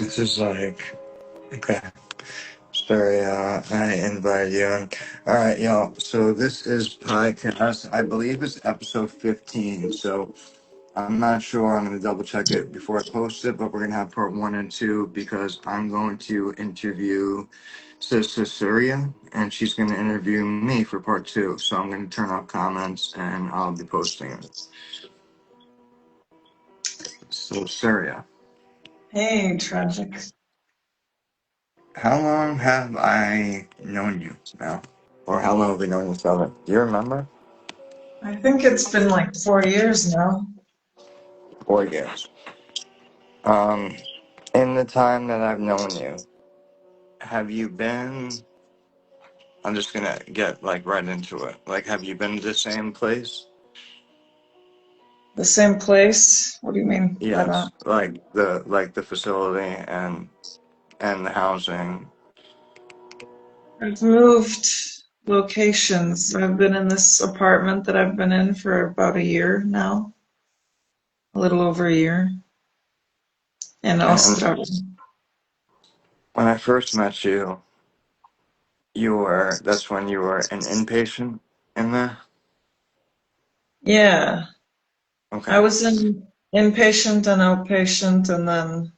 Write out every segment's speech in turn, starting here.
This is like, okay. Sorry, I invited you in. All right, y'all. So this is podcast, I believe it's episode 15. So I'm not sure. I'm going to double check it before I post it, but we're going to have part 1 and 2 because I'm going to interview Sister Syria and she's going to interview me for part 2. So I'm going to turn off comments and I'll be posting it. So, Syria, Hey, tragic. how long have I known you now? Or how long have we known each other? Do you remember? I think it's been like 4 years now. 4 years. Um, in the time that I've known you, have you been? I'm just gonna get like right into it. Like, have you been to the same place? The same place? What do you mean by Yes, that? like the facility and the housing. I've moved locations. I've been in this apartment that I've been in for about a year now, a little over a year in And Australia. when I first met you, that's when you were an inpatient in there. Yeah, I Okay, was in inpatient and outpatient, and then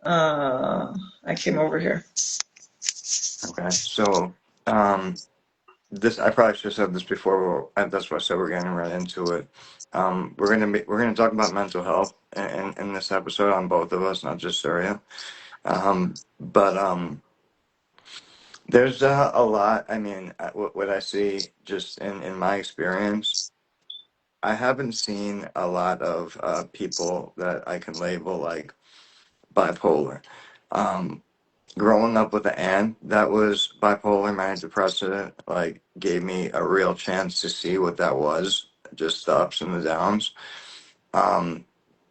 uh, I came over here. okay. So, um, this I probably should have said this before. And that's why I said we're getting right into it. We're gonna talk about mental health in this episode on both of us, not just Surya. But there's a lot. I mean, what I see just in my experience, I haven't seen a lot of people that I can label like bipolar. Um, Growing up with an aunt that was bipolar, manic depressive, like gave me a real chance to see what that was, just the ups and the downs. Um,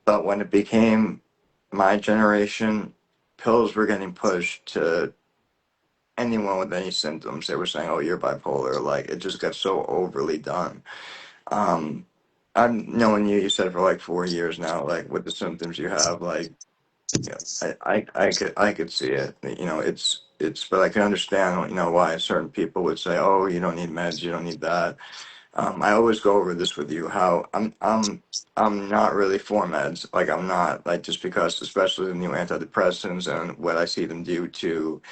but when it became my generation, pills were getting pushed to anyone with any symptoms. They were saying, "Oh, you're bipolar." Like it just got so overly done. Um, I've known you. You said for like 4 years now. Like with the symptoms you have, like yeah, I could see it. But I can understand, why certain people would say, "Oh, you don't need meds, you don't need that." I always go over this with you. How I'm not really for meds. Like I'm not like just because, especially the new antidepressants and what I see them do to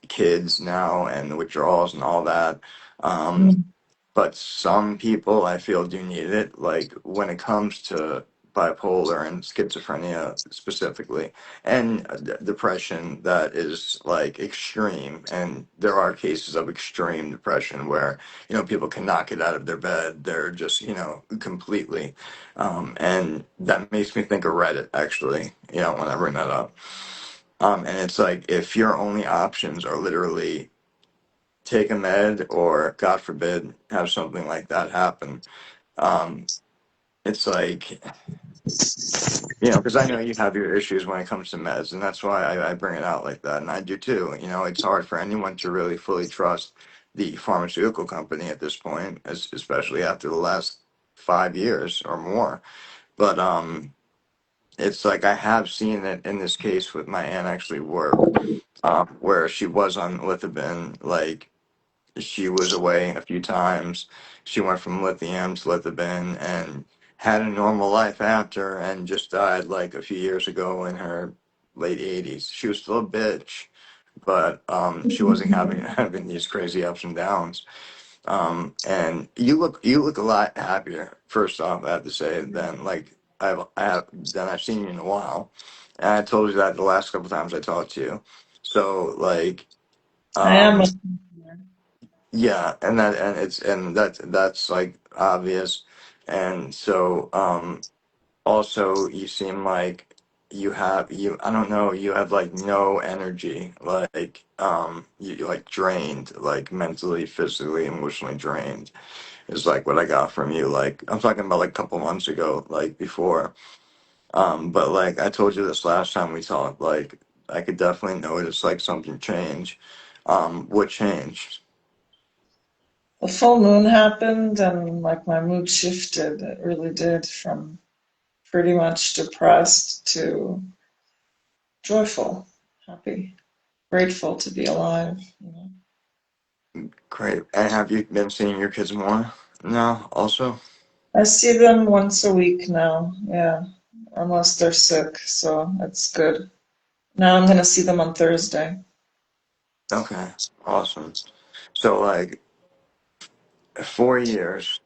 kids now and the withdrawals and all that. Um, but some people I feel do need it. Like when it comes to bipolar and schizophrenia specifically, and depression that is like extreme. And there are cases of extreme depression where people cannot get out of their bed. They're just completely. And that makes me think of Reddit actually. When I bring that up. And it's like if your only options are literally take a med or God forbid have something like that happen. Um, it's like, because I know you have your issues when it comes to meds, and that's why I bring it out like that. And I do too. It's hard for anyone to really fully trust the pharmaceutical company at this point, especially after the last 5 years or more. But it's like I have seen it in this case with my aunt actually work, where she was on Lithibin, like she was away a few times. She went from lithium to Lithibin and had a normal life after and just died like a few years ago in her late 80s. She was still a bitch, but she wasn't having having these crazy ups and downs. And you look a lot happier. First off, I have to say than like I've seen you in a while, and I told you that the last couple times I talked to you. So like. I am. Um, Yeah, and that's like obvious. And so also you seem like you I don't know, you have like no energy, like you like drained, like mentally, physically, emotionally drained is like what I got from you. Like I'm talking about like a couple months ago, like before. But like I told you this last time we talked, like I could definitely notice like something change. What changed? The full moon happened, and like my mood shifted. It really did, from pretty much depressed to joyful, happy, grateful to be alive. Great. And have you been seeing your kids more now also? I see them once a week now, yeah, unless they're sick, so that's good. Now I'm gonna see them on Thursday. Okay, awesome. So like 4 years,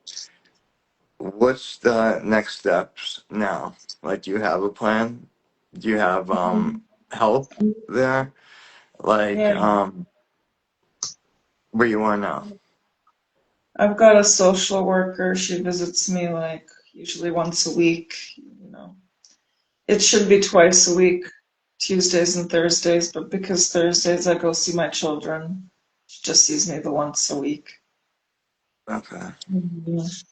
what's the next steps now? Like, do you have a plan? Do you have help there? Like Yeah, where you are now? I've got a social worker. She visits me like usually once a week, you know. It should be twice a week, Tuesdays and Thursdays, but because Thursdays I go see my children, she just sees me the once a week. Okay. Mhm.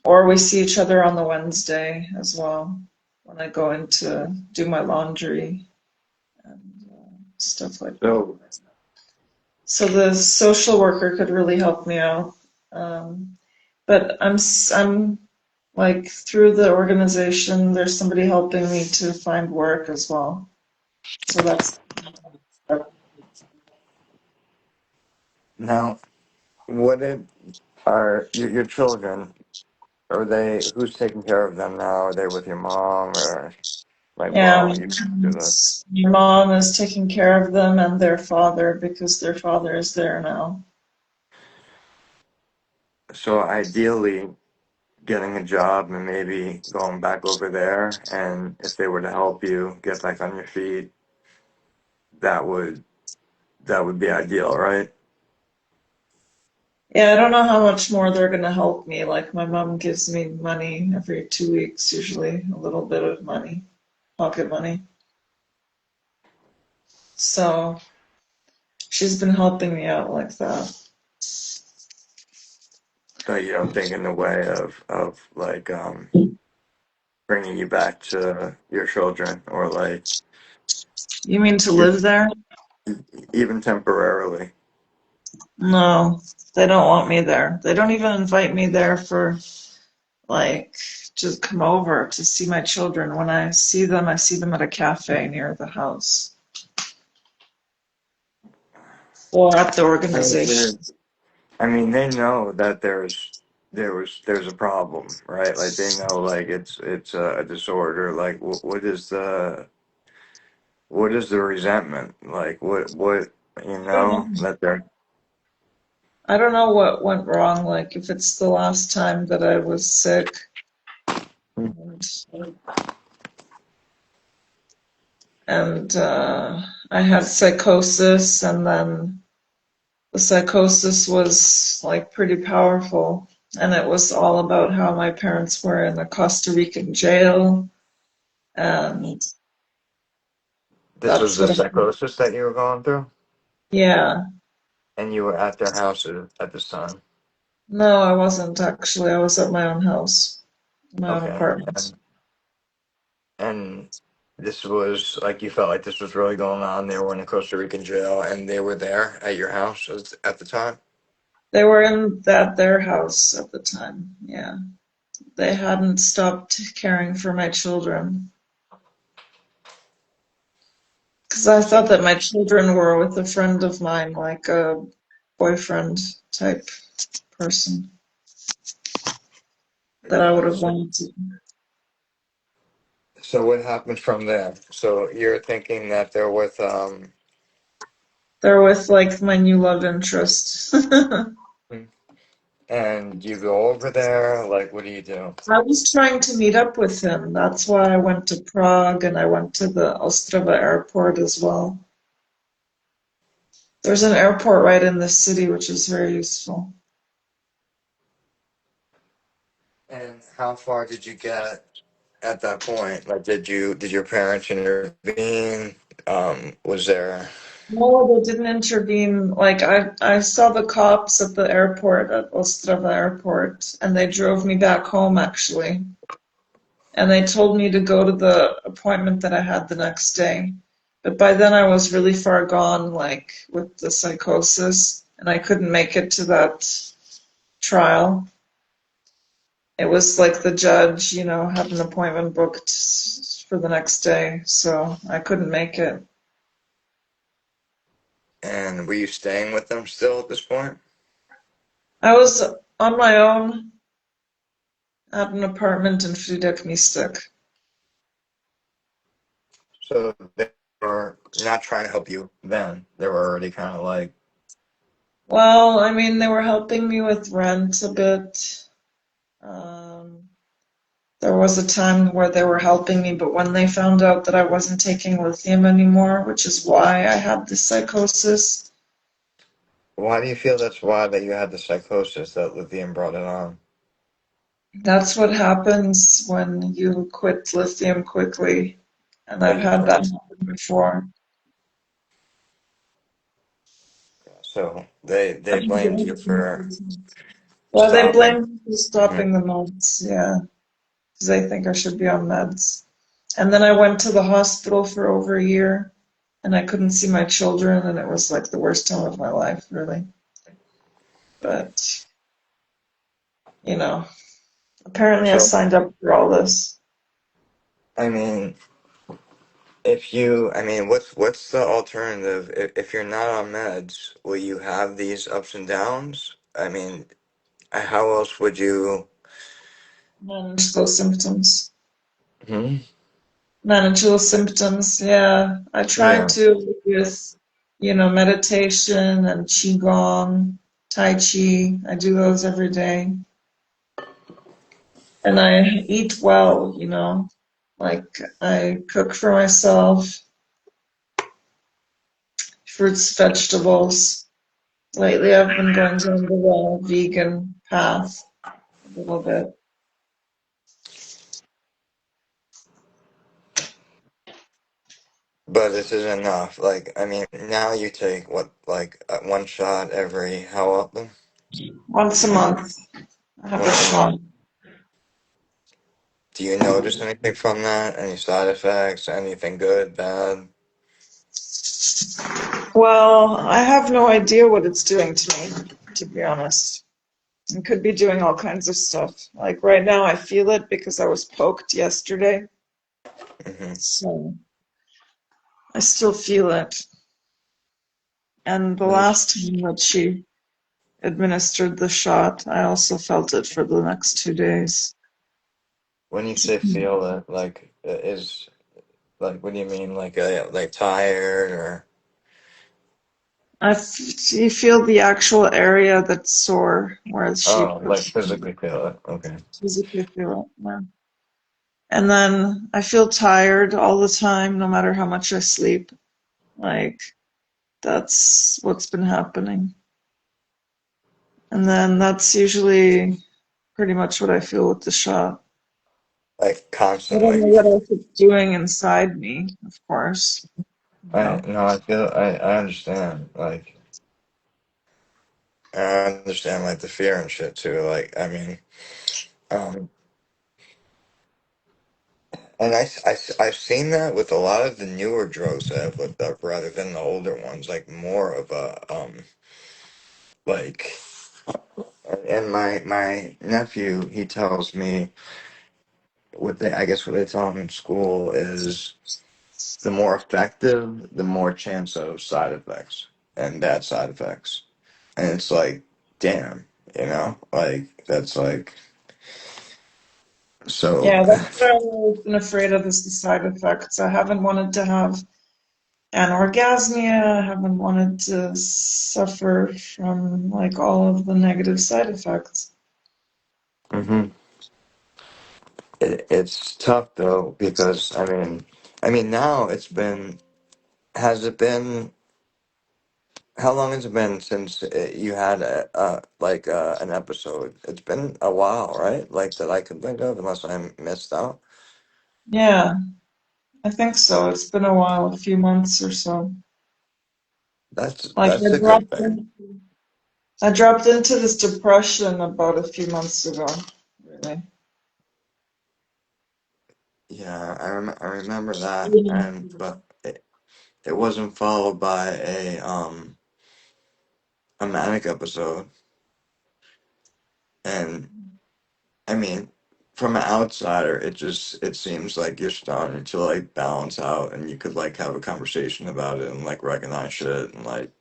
Or we see each other on the Wednesday as well when I go in to do my laundry and stuff like that. So So the social worker could really help me out. Um, but I'm like through the organization, there's somebody helping me to find work as well. So that's now, what if are your children? Are they who's taking care of them now? Are they with your mom or like yeah. while you do this? My mom is taking care of them and their father because their father is there now. So ideally, getting a job and maybe going back over there, and if they were to help you get back on your feet, that would that would be ideal, right? Yeah, I don't know how much more they're gonna help me. Like my mom gives me money every 2 weeks, usually a little bit of money, pocket money. So she's been helping me out like that. But you don't think in the way of like bringing you back to your children or like You mean to even live there? even temporarily. No, they don't want me there. They don't even invite me there for like to come over to see my children. When I see them at a cafe near the house or at the I mean, organization. they know that there's a problem, right? Like they know like it's a disorder. Like what is the resentment? Like what that they're I don't know what went wrong, like if it's the last time that I was sick and I had psychosis, and then the psychosis was like pretty powerful, and it was all about how my parents were in a Costa Rican jail, and this was that's the what psychosis that you were going through, yeah. and you were at their house at this time. No, I wasn't actually. I was at my own house, my own Okay, apartment. and this was like you felt like this was really going on. They were in a Costa Rican jail, and they were there at your house at the time. They were in their house at the time. Yeah. They hadn't stopped caring for my children because I thought that my children were with a friend of mine, like a boyfriend type person that I would Yeah. have So, wanted to. so what happened from there? So you're thinking that they're with They're with like my new love interest. I and you go over there. Like, what do you do? was trying to meet up with him. That's why I went to Prague and I went to the Ostrava airport as well. There's an airport right in the city, which is very useful. And how far did you get at that point? Like, did your parents intervene? Was there? No, they didn't intervene. Like I saw the cops at the airport at Ostrava airport, and they drove me back home actually. And they told me to go to the appointment that I had the next day. But by then I was really far gone, like with the psychosis, and I couldn't make it to that trial. it was like the judge, had an appointment booked for the next day, so I couldn't make it. And were you staying with them still at this point? I was on my own at an apartment in Frýdek Místek. So they were not trying to help you then. They were already kind of like, Well, I mean, they were helping me with rent a bit. Um, there was a time where they were helping me, but when they found out that I wasn't taking lithium anymore, which is why I had this psychosis, why do you feel that's why that you had the psychosis that lithium brought it on? that's what happens when you quit lithium quickly. And Oh, I've you had quit. that happen before. So they blamed you for Well, they stopping. blame me for Mhm. stopping the meds, yeah, because they think I should be on meds. And then I went to the hospital for over a year, and I couldn't see my children, and it was like the worst time of my life, really. But, you know, apparently I So signed up for all this. I mean, if you, I mean, what's the alternative? If you're not on meds, will you have these ups and downs? I mean, how else would you? Manage those symptoms. Hmm? Manage those symptoms, yeah. I tried Yeah. to with, meditation and qigong, tai chi. I do those every day. And I eat well, like I cook for myself, fruits, vegetables. Lately, I've been going down the vegan path a little bit. But this is enough. Like, I mean, now you take what, like, one shot every how often? Once a month, I have a Once a shot. month. Do you notice anything from that? Any side effects? Anything good, bad? Well, I have no idea what it's doing to me, to be honest. It could be doing all kinds of stuff. Like right now, I feel it because I was poked yesterday. Hmm. So I still feel it. And the When you last time that she administered the shot, I also felt it for the next 2 days. when you say feel it, like, is like, what do you mean? Like tired or? You feel the actual area that's sore where she Oh, puts like physically feel it. Okay. physically feel it. Yeah. And then I feel tired all the time, no matter how much I sleep. Like that's what's been happening. And then that's usually pretty much what I feel with the shot. Like I don't constantly. know what else it's doing inside me, of course. You I know. no, I understand. Like I understand like the fear and shit too. Like I mean, um, and I've seen that with a lot of the newer drugs that I've looked up rather than the older ones. Like more of a like, and my nephew he tells me what they I guess what they tell him in school is the more effective, the more chance of side effects and bad side effects. And it's like, damn, like that's like so. Yeah, that's why I've always been afraid of is the side effects. I haven't wanted to have anorgasmia. I haven't wanted to suffer from like all of the negative side effects. Hmm. It's tough though because I mean now it's been. Has it been? How long has it been since you had an episode? It's been a while, right? Like that I can think of, unless I missed out. Yeah, I think so. It's been a while, a few months or so. Like That's a good thing. I dropped into this depression about a few months ago, really. Yeah, I remember that, Yeah. and but it wasn't followed by a manic episode, and I mean, from an outsider, it seems like you're starting to like balance out, and you could like have a conversation about it and like recognize shit and like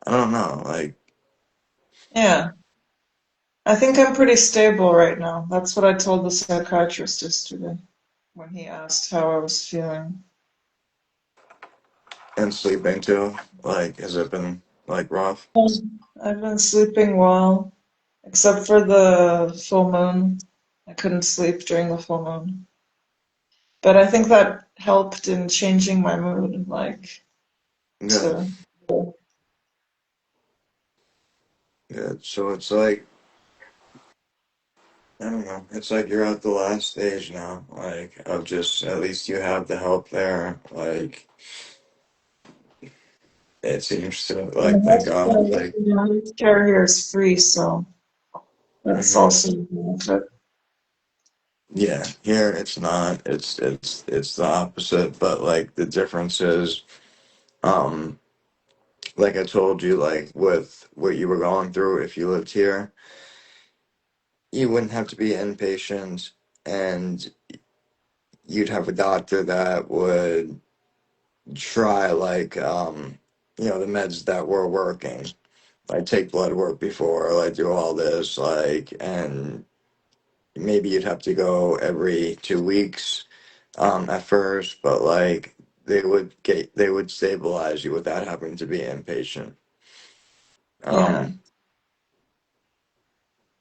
I don't know, like Yeah. I think I'm pretty stable right now. That's what I told the psychiatrist yesterday when he asked how I was feeling. and sleeping too. Like, has it been like rough? I've been sleeping well, except for the full moon. I couldn't sleep during the full moon. But I think that helped in changing my mood, like Good, to, good. So it's like I don't know. It's like you're at the last stage now, like of just at least you have the help there. Like it seems to like thank God. Like care here is free, so that's hmm also a benefit. yeah, here it's not. It's the opposite. But like the difference is, um, like I told you, like with what you were going through, if you lived here, you wouldn't have to be inpatient, and you'd have a doctor that would try like the meds that were working, like take blood work before, like do all this, like, and maybe you'd have to go every 2 weeks at first, but like they would stabilize you without having to be inpatient. Yeah, um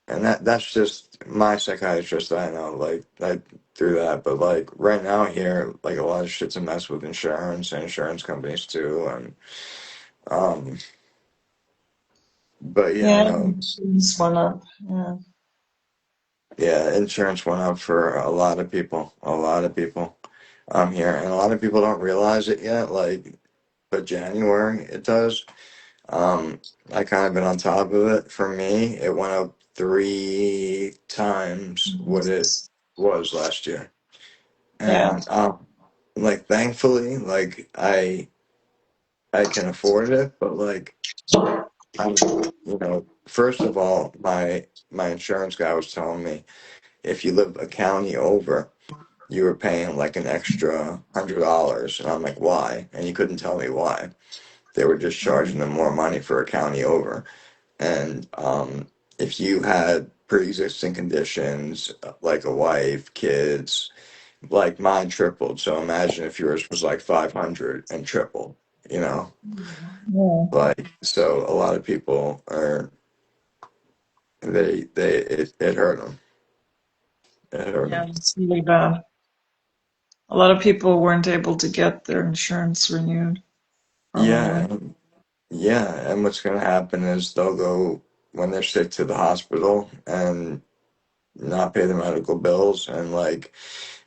and that's just my psychiatrist that I know, like I through that. But like right now here, like a lot of shit's a mess with insurance and insurance companies too. And um but yeah, yeah, no. this went up. Yeah, Yeah, insurance went up for a lot of people here, and a lot of people don't realize it yet. Like, but January it does. Um, I kind of been on top of it. For me, it went up 3 times what it was last year, yeah, and like thankfully, like I can afford it, but like first of all, my insurance guy was telling me if you live a county over, you were paying like an extra $100. And I'm like, why? And he couldn't tell me why. They were just charging them more money for a county over. And if you had pre-existing conditions like a wife, kids, like mine tripled. So imagine if yours was like 500 and tripled, you know? yeah, Like, so a lot of people are, it hurt them. It hurt yeah. them. It's really bad. A lot of people weren't able to get their insurance renewed, Yeah. probably. Yeah, and what's going to happen is they'll go when they're sick to the hospital and not pay the medical bills, and like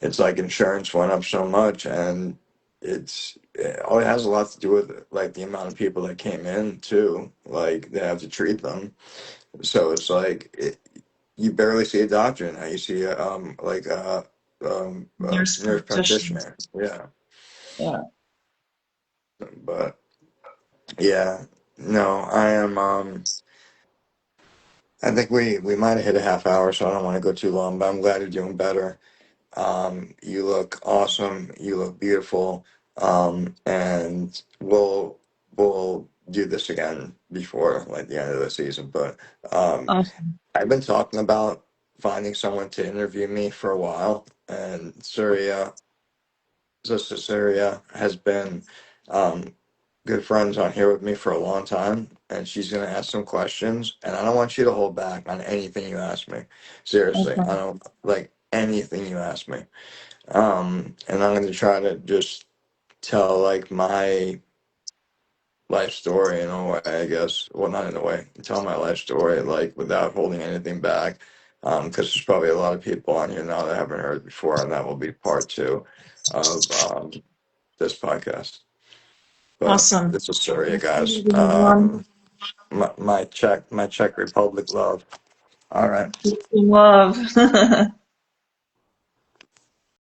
it's like insurance went up so much, and it has a lot to do with like the amount of people that came in too. Like they have to treat them, so it's like you barely see a doctor now. You see a Nurse nurse practitioners. practitioner. Yeah, Yeah. but yeah, no, I am. I think we might have hit a half hour, so I don't want to go too long, but I'm glad you're doing better. You look awesome. You look beautiful. And we'll do this again before like the end of the season. But Awesome. I've been talking about finding someone to interview me for a while, and Sister Syria has been um, good friends on here with me for a long time, and she's going to ask some questions. And I don't want you to hold back on anything you ask me. Seriously, I Okay. don't like anything you ask me. And I'm going to try to just tell like my life story in a way, I guess. Well, not in a way, tell my life story like without holding anything back. Because there's probably a lot of people on here now that I haven't heard before, and that will be part two of this podcast. But Awesome. this is Syria, guys. Everyone. My Czech Republic love. All right. Peace and love.